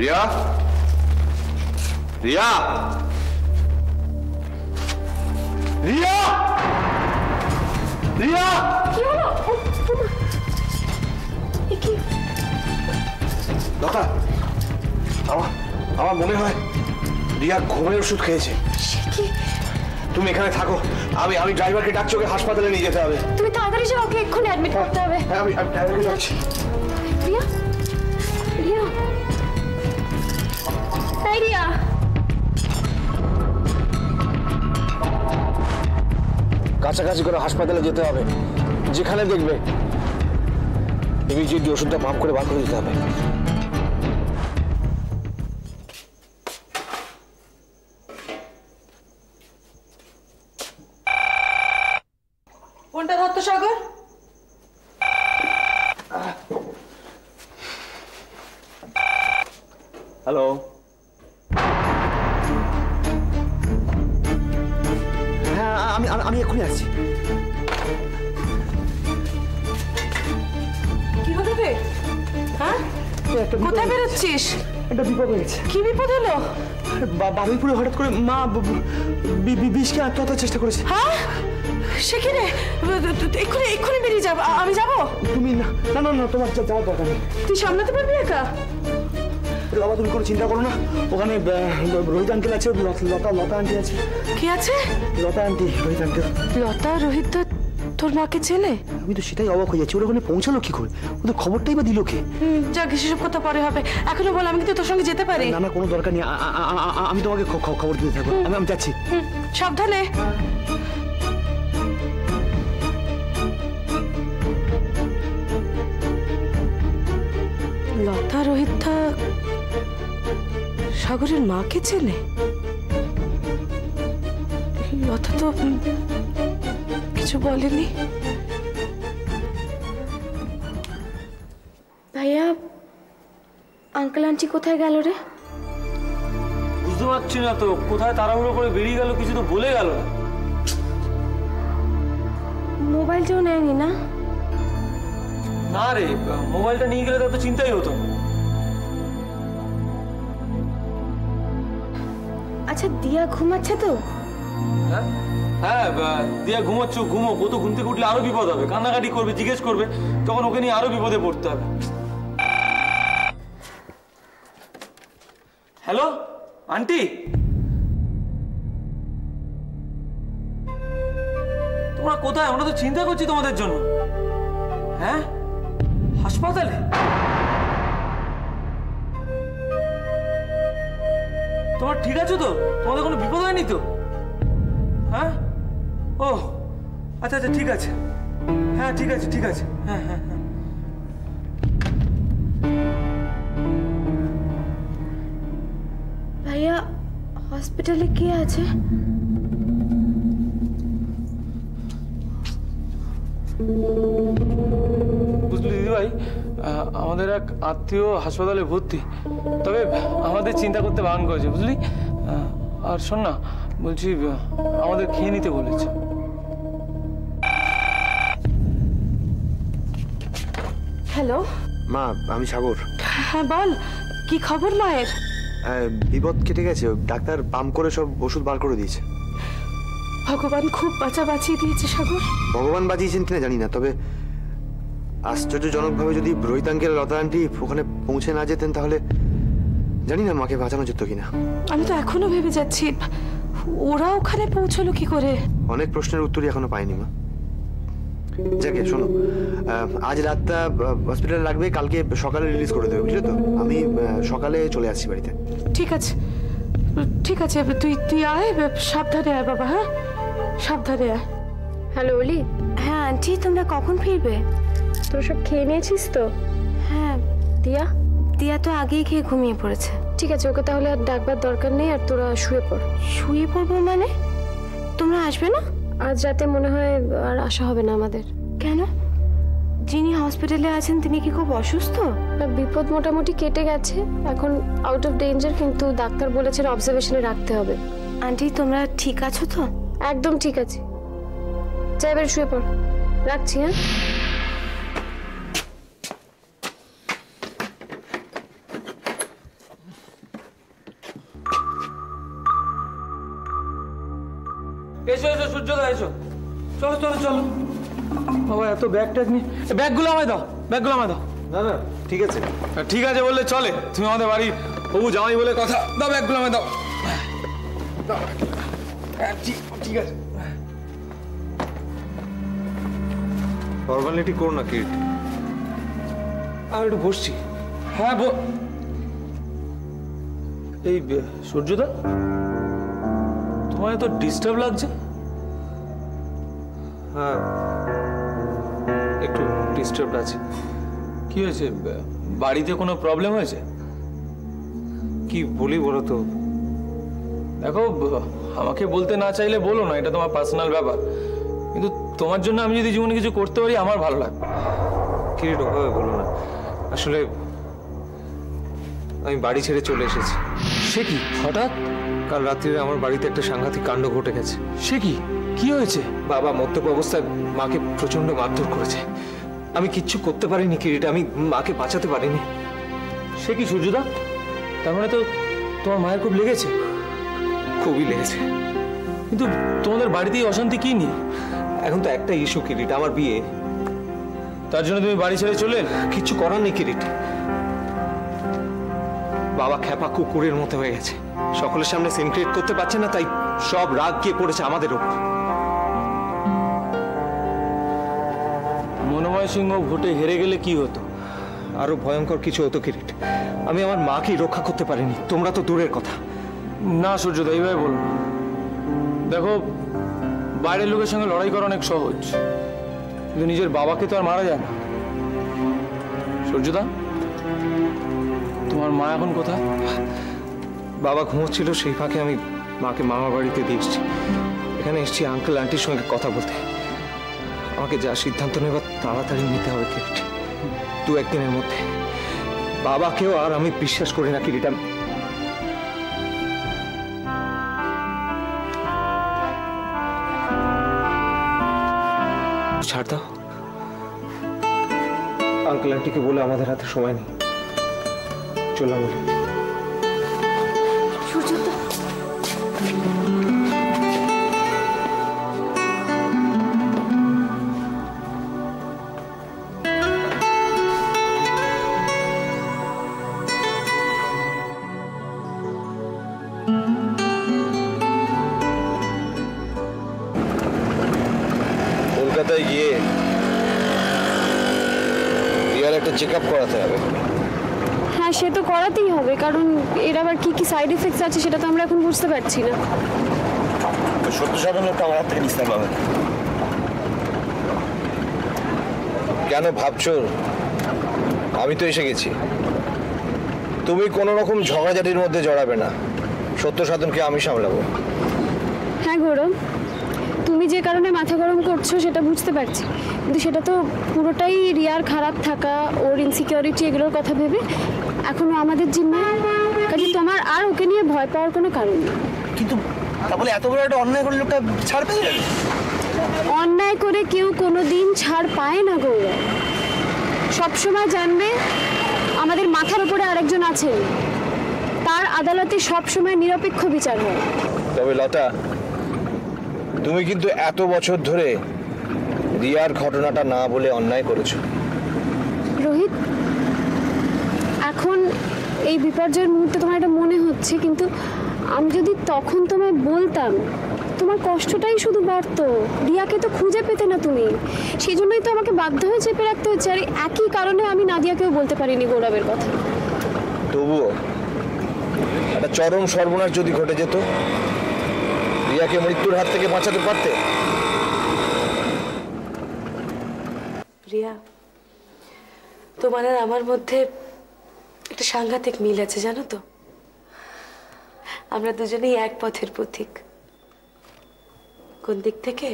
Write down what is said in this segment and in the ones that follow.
রিয়া, রিয়া, রিয়া, রিয়া, কি হলো? কি লতা, আমার মনে হয় রিয়া ঘুমের ওষুধ খেয়েছে। কি? তুমি এখানে থাকো, আমি ড্রাইভারকে ডাকছি, ওকে হাসপাতালে নিয়ে যেতে হবে। তুমি তাড়াতাড়ি যাও, ওকে এক্ষুনি অ্যাডমিট করতে হবে। হ্যাঁ, আমি ড্রাইভারকে ডাকছি। রিয়া, রিয়া, এই রিয়া, কাছাকাছি করে হাসপাতালে যেতে হবে, যেখানে দেখবে ইমিডিয়েটলি ওষুধটা পাম্প করে বার করে দিতে হবে। কোনটা ধরতো সাগর? হ্যালো, হ্যাঁ আমি এক্ষুনি আসছি। কি হলো রে? হ্যাঁ, কোথায় বেরোচ্ছিস? একটা বিপদ হয়েছে। কি বিপদ হলো? বারুইপুরে হঠাৎ করে মা বিষকে আত্মহত্যার চেষ্টা করেছে। হ্যাঁ, সে কি রে? এক্ষুনি বেরিয়ে যাব, আমি যাবো। তুমি না না না তোমার যাওয়ার দরকার নেই। তুই সামলাতে পারবি একা? বাবা তুমি কোনো চিন্তা করো না, ওখানে রোহিত আঙ্কেল আছে, লতা আন্টি আছে। কি আছে? লতা আন্টি, রোহিত আঙ্কেল। লতা, রোহিত তোর মাকে চেনে? আমি তো সেটাই অবাক হয়ে যাচ্ছি, ওরা ওখানে পৌঁছালো কি করে? ওদের খবরটাই বা দিল কে? যাক, সেসব কথা পরে হবে, এখনো বল, আমি কিন্তু তোর সঙ্গে যেতে পারি। না না, কোনো দরকার নেই, আমি তোমাকে খবর দিতে থাকবো। আমি যাচ্ছি। সাবধানে। লতা, রোহিতটা সাগরের মাকে চেনে? লতা তো কিছু বলেনি। ভাইয়া, আঙ্কেল আন্টি কোথায় গেল রে? বুঝতে পারছি না তো, কোথায় তাড়াহুড়ো করে বেরিয়ে গেল, কিছু তো বলে গেল না। মোবাইলটাও নেয়নি না? না রে, মোবাইলটা নিয়ে গেলে তার তো চিন্তাই হতো। আচ্ছা, দিয়া ঘুমাচ্ছে তো? হ্যাঁ হ্যাঁ, দিয়া ঘুমাচ্ছ, ঘুমো। ও তো ঘুম থেকে উঠলে আরো বিপদ হবে, কান্নাকাটি করবে, জিজ্ঞেস করবে, তখন ওকে নিয়ে আরো বিপদে পড়তে হবে। হ্যালো আন্টি, তোমরা কোথায়? আমরা তো চিন্তা করছি তোমাদের জন্য। হ্যাঁ, হাসপাতালে? তোমার ঠিক আছো তো? তোমাদের কোনো বিপদ হয়নি তো? হ্যাঁ, ও আচ্ছা আচ্ছা, ঠিক আছে, হ্যাঁ ঠিক আছে ঠিক আছে, হ্যাঁ হ্যাঁ হ্যাঁ। ভাইয়া, হসপিটালে কে আছে? বুঝলি দিদিভাই, আমাদের এক আত্মীয় হাসপাতালে ভর্তি, তবে আমাদের চিন্তা করতে বারণ করেছে, বুঝলি। আর শোন না, বলছি আমাদের খেয়ে নিতে বলেছে। হ্যালো মা, আমি সাগর। হ্যাঁ বল, কি খবর মায়ের? বিপদ কেটে গেছে, ডাক্তার পাম্প করে সব ওষুধ বার করে দিয়েছে। ভগবান খুব বাঁচিয়ে দিয়েছে সাগর। ভগবান বাঁচিয়েছেন কিনা জানি না, তবে আশ্চর্যজনকভাবে যদি রোহিত আঙ্কেল, লতা আন্টি ওখানে পৌঁছে না যেতেন, তাহলে জানি না মাকে বাঁচানো যেত কিনা। আমি তো এখনো ভেবে যাচ্ছি, ওরা ওখানে পৌঁছলো কি করে? অনেক প্রশ্নের উত্তরই এখনো পাইনি মা। যাকে শোনো, আজ রাতটা হসপিটালে রাখবে, কালকে সকালে রিলিজ করে দেবে, বুঝলে তো? আমি সকালে চলে আসছি বাড়িতে। ঠিক আছে ঠিক আছে, তুই আয়, সাবধানে আয় বাবা। হ্যাঁ, সাবধানে আয়। হ্যালো অলি। হ্যাঁ আন্টি, তোমরা কখন ফিরবে? তোরা সব খেয়ে নিয়েছিস তো? হ্যাঁ। দিয়া? দিয়া তো আগেই খেয়ে ঘুমিয়ে পড়েছে। ঠিক আছে, ওকে তাহলে আর ডাকবার দরকার নেই, আর তোরা শুয়ে পড়। শুয়ে পড়বো মানে? তোমরা আসবে না? আজ রাতে মনে হয় আর আসা হবে না আমাদের। কেন? যিনি হসপিটালে আছেন তিনি কি খুব অসুস্থ? বিপদ মোটামুটি কেটে গেছে, এখন আউট অফ ডেঞ্জার, কিন্তু ডাক্তার বলেছেন অবজারভেশনে রাখতে হবে। আন্টি, তোমরা ঠিক আছো তো? একদম ঠিক আছে, যা এবার শুয়ে পড়। রাখছি। হ্যাঁ, এসো এসো সূর্যদা এসো, চলো চলো চলো। বাবা এত ব্যাগ ট্যাগ নিয়ে, ব্যাগগুলো আমায় দাও, ব্যাগগুলো আমায় দাও। না না ঠিক আছে। ঠিক আছে বললে চলে, তুমি আমাদের বাড়ির হবু জামাই বলে কথা। দাও ব্যাগগুলো আমায় দাও। ঠিক আছে। ফর্মালিটি করো না কিট। আমি একটু বসছি। হ্যাঁ এই সূর্যদা, তোমার এত ডিস্টার্ব লাগছে? হ্যাঁ একটু ডিস্টার্ব আছে। কি হয়েছে? বাড়িতে কোনো প্রবলেম হয়েছে? কি বলি বলো তো? দেখো, আমাকে বলতে না চাইলে বলো না, এটা তোমার পার্সোনাল ব্যাপার। কিন্তু তোমার জন্য আমি যদি জীবনে কিছু করতে পারি আমার ভালো লাগবে। কিরিট ওভাবে বলো না। আসলে আমি বাড়ি ছেড়ে চলে এসেছি। সে কি হঠাৎ? কাল রাত্রিরে আমার বাড়িতে একটা সাংঘাতিক কাণ্ড ঘটে গেছে। সে কি? কি হয়েছে? বাবা মদ্যপ অবস্থায় মাকে প্রচন্ড মারধর করেছে। আমি কিচ্ছু করতে পারিনি কিরিট, আমি মাকে বাঁচাতে পারিনি। সে কি সূর্যদা? তার মানে তো তোমার মায়ের খুব লেগেছে? খুবই লেগেছে। কিন্তু তোমাদের বাড়িতেই অশান্তি কি নিয়ে? এখন তো একটা ইস্যু কিরিট, আমার বিয়ে। তার জন্য তুমি বাড়ি ছেড়ে চলে এলে? কিচ্ছু করার নেই কিরিট। বাবা খ্যাপা কুকুরের মতো হয়ে গেছে, সকলের সামনে সিন ক্রিয়েট করতে পারছে না, তাই সব রাগ গিয়ে পড়েছে আমাদের উপর। মনোময় সিংহ ভোটে হেরে গেলে কি হতো? আরো ভয়ঙ্কর কিছু হতো কিরিট। আমি আমার মাকেই রক্ষা করতে পারিনি, তোমরা তো দূরের কথা। না সূর্যদা, এইভাবে বলো। দেখো, বাইরের লোকের সঙ্গে লড়াই করা অনেক সহজ, কিন্তু নিজের বাবাকে তো আর মারা যায় না। সূর্যদা, তোমার মা এখন কোথায়? বাবা ঘুমোচ্ছিল, সেই ফাঁকে আমি মাকে মামা বাড়িতে দিয়ে এসছি। এখানে এসছি আঙ্কেল আন্টির সঙ্গে কথা বলতে। আমাকে যা সিদ্ধান্ত নেবার তাড়াতাড়ি নিতে হবে কিরিট, 2-1 দিনের মধ্যে। বাবাকেও আর আমি বিশ্বাস করি না কিরিট। ছাড় দাও, আঙ্কেল আন্টিকে বলে আমাদের হাতে সময় নেই, চললাম। সূর্যদা, কলকাতায় গিয়ে রিয়ার একটা চেক আপ করাতে হবে। হ্যাঁ সে তো করাতেই হবে, কারণ এর আবার কি কি সাইড এফেক্টস আছে সেটা তো আমরা এখন বুঝতে পারছি না। সত্য সাধন লোকটা আমার হাত থেকে নিস্তার পাবে। কেন ভাবছো আমি তো এসে গেছি? তুমি কোনো রকম ঝগড়াঝাটির মধ্যে জড়াবে না, সত্য সাধনকে আমি সামলাবো। হ্যাঁ গৌরব, তুমি যে কারণে মাথা গরম করছো সেটা বুঝতে পারছি, কিন্তু সেটা তো পুরোটাই রিয়ার খারাপ থাকা, ওর ইনসিকিউরিটি, এগুলোর কথা ভেবে এখনো আমাদের জিম্মায়। কাজে তোমার আর ওকে নিয়ে ভয় পাওয়ার কোনো কারণ নেই। কিন্তু তা বলে এত বড় একটা অন্যায় করে লোকটা ছাড় পেয়ে যাবে? অন্যায় করে কেউ কোনো দিন ছাড় পায় না গৌরব। সবসময় জানবে আমাদের মাথার উপরে আরেকজন আছেন, তার আদালতে সবসময় নিরপেক্ষ বিচার হয়। তবে লতা, তুমি কিন্তু এত বছর ধরে রিয়ার ঘটনাটা না বলে অন্যায় করেছো। রোহিত, এখন এই বিপর্যয়ের মুহূর্তে তোমার এটা মনে হচ্ছে, কিন্তু আমি যদি তখন তোমায় বলতাম তোমার কষ্টটাই শুধু বাড়তো। রিয়াকে তো খুঁজে পেতে না তুমি, সেই জন্যই তো আমাকে বাধ্য হয়ে চেপে রাখতে হচ্ছে। আর একই কারণে আমি নাদিয়াকেও বলতে পারিনি গৌরবের কথা। তবুও একটা চরম সর্বনাশ যদি ঘটে যেত, রিয়াকে মৃত্যুর হাত থেকে বাঁচাতে পারতে? রিয়া, তোমার আর আমার মধ্যে একটা সাংঘাতিক মিল আছে জানো তো। আমরা দুজনেই এক পথের পথিক। কোন দিক থেকে?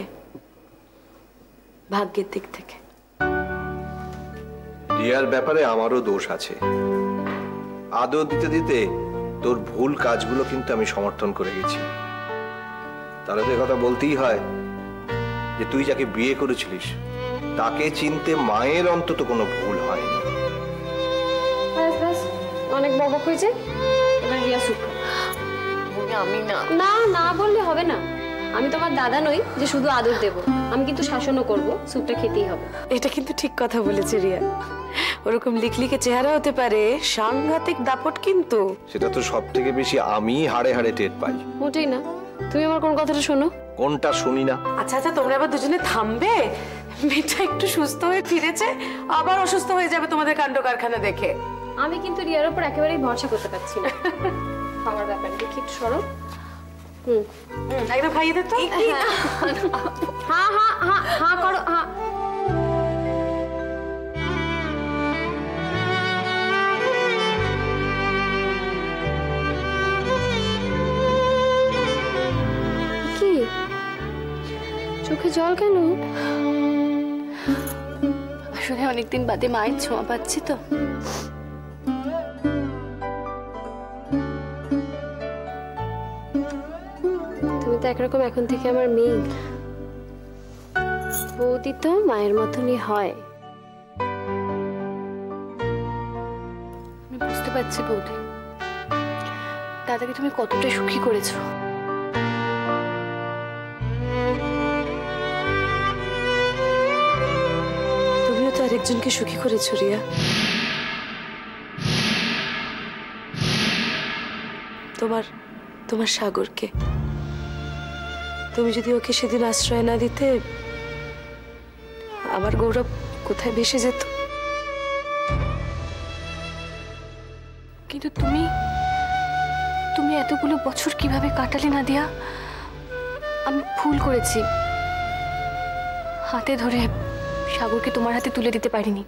ভাগ্যের দিক থেকে। রিয়ার ব্যাপারে আমারও দোষ আছে। আদর দিতে দিতে তোর ভুল কাজগুলো কিন্তু আমি সমর্থন করে গেছি। তাহলে তো কথা বলতেই হয় যে তুই যাকে বিয়ে করেছিলিস তাকে চিনতে মায়ের অন্তত কোনো ভুল হয়নি। অনেক বকবক হয়েছে, এবার রিয়া চুপ। আমি না না না বললে হবে না। আমি তোমার দাদা নই যে শুধু আদর দেব, আমি কিন্তু শাসনও করব, স্যুপটা খেতেই হবে। এটা কিন্তু ঠিক কথা বলেছে রিয়া। ওরকম লিকলিকে চেহারা হতে পারে, সাংঘাতিক দাপট কিন্তু। সেটা তো সব থেকে বেশি আমি হাড়ে হাড়ে টের পাই। মোটেই না, তুমি আমার কোন কথাটা শোনো। কোনটা শুনি না? আচ্ছা আচ্ছা, তোমরা আবার দুজনে থামবে? মেয়েটা একটু সুস্থ হয়ে ফিরেছে, আবার অসুস্থ হয়ে যাবে তোমাদের কাণ্ড কারখানা দেখে। আমি কিন্তু রিয়ার উপর একেবারেই ভরসা করতে পারছি না খাওয়ার ব্যাপারে। দেখি একটু সরো। একদম খাইয়ে দে তো। হ্যাঁ হ্যাঁ হ্যাঁ হ্যাঁ করো, হ্যাঁ। কি চোখে জল কেন? আসলে অনেকদিন বাদে মায়ের ছোঁয়া পাচ্ছি তো। তুমি তো একরকম এখন থেকে আমার মেয়ে। বৌদি তো মায়ের মতনই হয়। আমি বুঝতে পারছি বৌদি, দাদাকে তুমি কতটা সুখী করেছো। তুমিও তো আরেকজনকে সুখী করেছো রিয়া। তোমার সাগরকে। তুমি যদি ওকে সেদিন আশ্রয় না দিতে, আমার গৌরব কোথায় ভেসে যেত। কিন্তু তুমি তুমি এতগুলো বছর কিভাবে কাটালে নাদিয়া? আমি ভুল করেছি, হাতে ধরে সাগরকে তোমার হাতে তুলে দিতে পারিনি।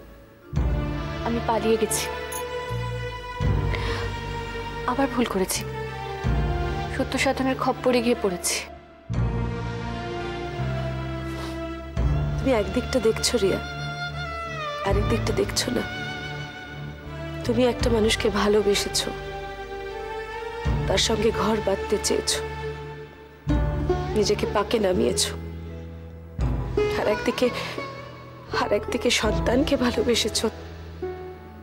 আমি পালিয়ে গেছি, আবার ভুল করেছি, সত্য সাধনের খপ্পরে গিয়ে পড়েছি। তুমি একদিকটা দেখছো রিয়া, আরেক দিকটা দেখছো না। তুমি একটা মানুষকে ভালোবেসেছো, তার সঙ্গে ঘর বাঁধতে চেয়েছো, নিজেকে পাকে নামিয়েছো। আর একদিকে সন্তানকে ভালোবেসেছো,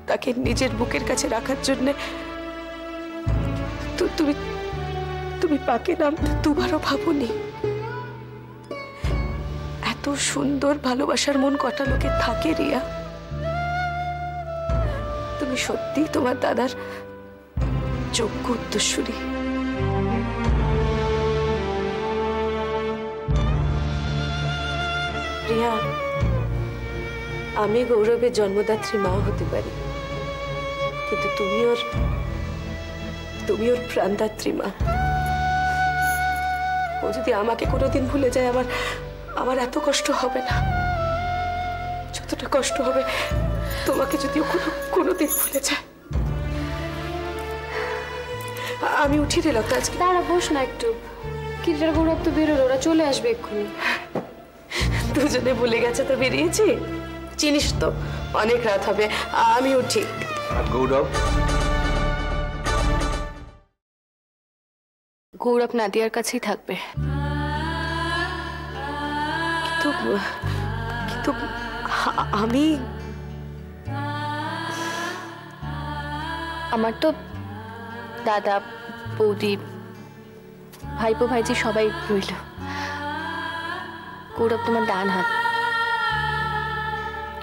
তাকে নিজের বুকের কাছে রাখার জন্য তুমি পাকে নামতে দুবারও ভাবোনি। এত সুন্দর ভালোবাসার মন কটা লোকে থাকে রিয়া। তুমি সত্যি তোমার দাদার যোগ্য উত্তরসূরি। রিয়া, আমি গৌরবের জন্মদাত্রী মা হতে পারি, কিন্তু তুমি ওর প্রাণদাত্রী মা। ও যদি আমাকে কোনোদিন ভুলে যায়, আমার এত কষ্ট হবে না যতটা কষ্ট হবে তোমাকে যদি ও কোনোদিন ভুলে যায়। আমি উঠি রে লতা, আজকে দাঁড়া, বস না একটু। কিটার গৌরব তো বেরোলো, ওরা চলে আসবে এক্ষুনি। দুজনে ভুলে গেছে তো বেরিয়েছি, চিনিস তো অনেক রাত হবে। আমি উঠি। আর গৌরব? গৌরব নাদিয়ার কাছেই থাকবে। কিন্তু আমি আমার তো দাদা, বৌদি, ভাইপো ভাইজি সবাই রইল। গৌরব তোমার ডান হাত,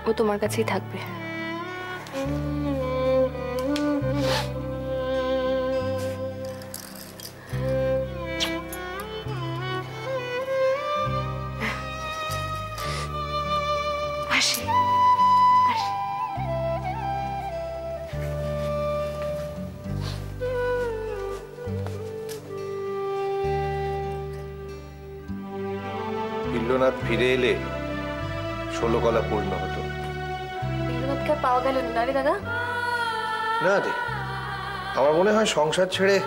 ও তোমার কাছেই থাকবে। আসি। বিল্লনাথ ফিরে এলে 16 কলা পূর্ণ হতো। বিল্লনাথকে পাওয়া গেল না রে দাদা? না রে, আমার মনে হয় সংসার ছেড়ে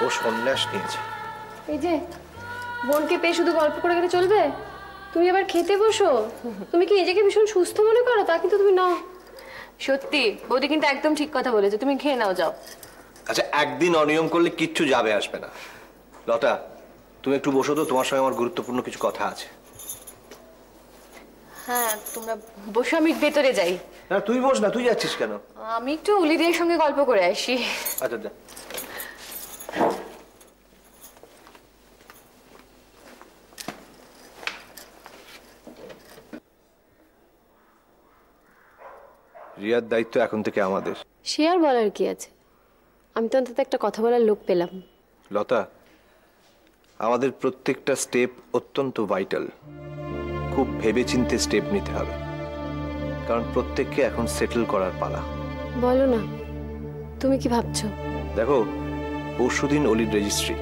ও সন্ন্যাস নিয়েছে। এই যে বোনকে পেয়ে শুধু গল্প করে গেলে চলবে? তুমি আবার খেতে বসো। তুমি কি নিজেকে ভীষণ সুস্থ মনে করো? তা কিন্তু তুমি নাও। সত্যি বৌদি কিন্তু একদম ঠিক কথা বলেছে, তুমি খেয়ে নাও, যাও। আচ্ছা, একদিন অনিয়ম করলে কিচ্ছু যাবে আসবে না। লতা, তুমি একটু বসো তো, তোমার সঙ্গে আমার গুরুত্বপূর্ণ কিছু কথা আছে। হ্যাঁ তোমরা বসে, আমি ভেতরে যাই। না তুই বস না, তুই যাচ্ছিস কেন? আমি একটু উলিদের সঙ্গে গল্প করে আসি। আচ্ছা যা। রিয়ার দায়িত্ব এখন থেকে আমাদের। সে আর বলার কি আছে, আমি তো অন্তত একটা কথা বলার লোক পেলাম। লতা, আমাদের প্রত্যেকটা স্টেপ অত্যন্ত ভাইটাল। খুব ভেবেচিন্তে স্টেপ নিতে হবে, কারণ প্রত্যেককে এখন সেটেল করার পালা। বলো না, তুমি কি ভাবছো? দেখো, পরশুদিন অলির রেজিস্ট্রি।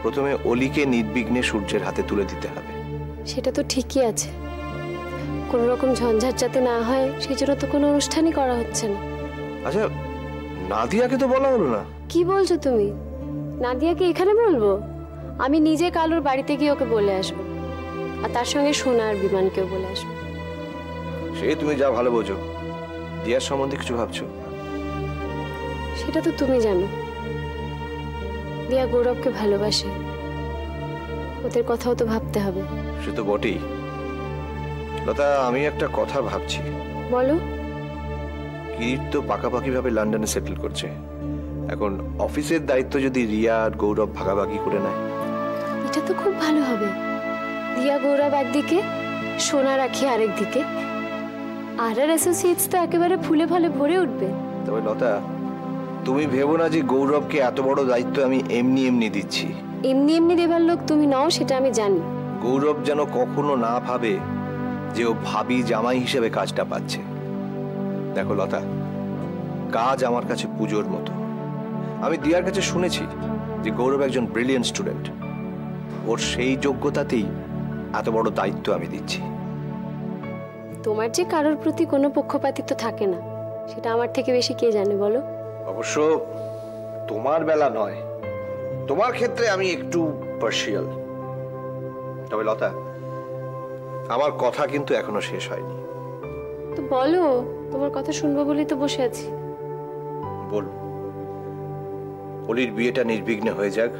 প্রথমে অলিকে নির্বিঘ্নে সূর্যের হাতে তুলে দিতে হবে। সেটা তো ঠিকই আছে, কোনো রকম ঝঞ্ঝাট যাতে না হয় সেই জন্য তো কোনো অনুষ্ঠানই করা হচ্ছে না। আচ্ছা, নাদিয়াকে তো বলা হলো না। কি বলছো তুমি? নাদিয়াকে এখানে বলবো? আমি নিজে কালুর বাড়িতে গিয়ে ওকে বলে আসবো, আর তার সঙ্গে সোনা আর বিমানকেও বলে আসবো। সে তুমি যা ভালো বোঝো। দিয়ার সম্বন্ধে কিছু ভাবছো? সেটা তো তুমি জানো, দিয়া গৌরবকে ভালোবাসে, ওদের কথাও তো ভাবতে হবে। সে তো বটেই। লতা, আমি একটা কথা ভাবছি। বলো। কিরিট তো পাকাপাকি ভাবে লন্ডনে সেটেল করছে। এখন অফিসের দায়িত্ব যদি রিয়া আর গৌরব ভাগাভাগি করে নেয়, এটা তো খুব ভালো হবে। দিয়া গৌরব একদিকে, সোনা রাখি আরেক দিকে, আর অ্যাসোসিয়েটস তো একেবারে ফুলে ফলে ভরে উঠবে। তবে লতা, তুমি ভেবো না যে গৌরবকে এত বড় দায়িত্ব আমি এমনি এমনি দিচ্ছি। এমনি এমনি দেবার লোক তুমি নও, সেটা আমি জানি। গৌরব যেন কখনো না ভাবে যে ও ভাবি জামাই হিসেবে কাজটা পাচ্ছে। দেখো লতা, কাজ আমার কাছে পুজোর মতো। আমি দিয়ার কাছে শুনেছি যে গৌরব একজন ব্রিলিয়েন্ট স্টুডেন্ট। ওর সেই যোগ্যতাতেই এত বড় দায়িত্ব আমি দিচ্ছি। তোমার যে কারোর প্রতি কোনো পক্ষপাতিত্ব থাকে না, সেটা আমার থেকে বেশি কে জানে বলো? অবশ্য তোমার বেলা নয়, তোমার ক্ষেত্রে আমি একটু পার্শিয়াল। তবে লতা, আমার কথা কিন্তু এখনো শেষ হয়নি। তো বলো, তোমার কথা শুনবো বলেই তো বসে আছি। বলবো, অলির বিয়েটা নির্বিঘ্নে হয়ে যাক,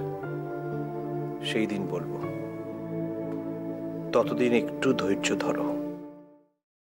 সেই দিন বলবো। ততদিন একটু ধৈর্য ধরো।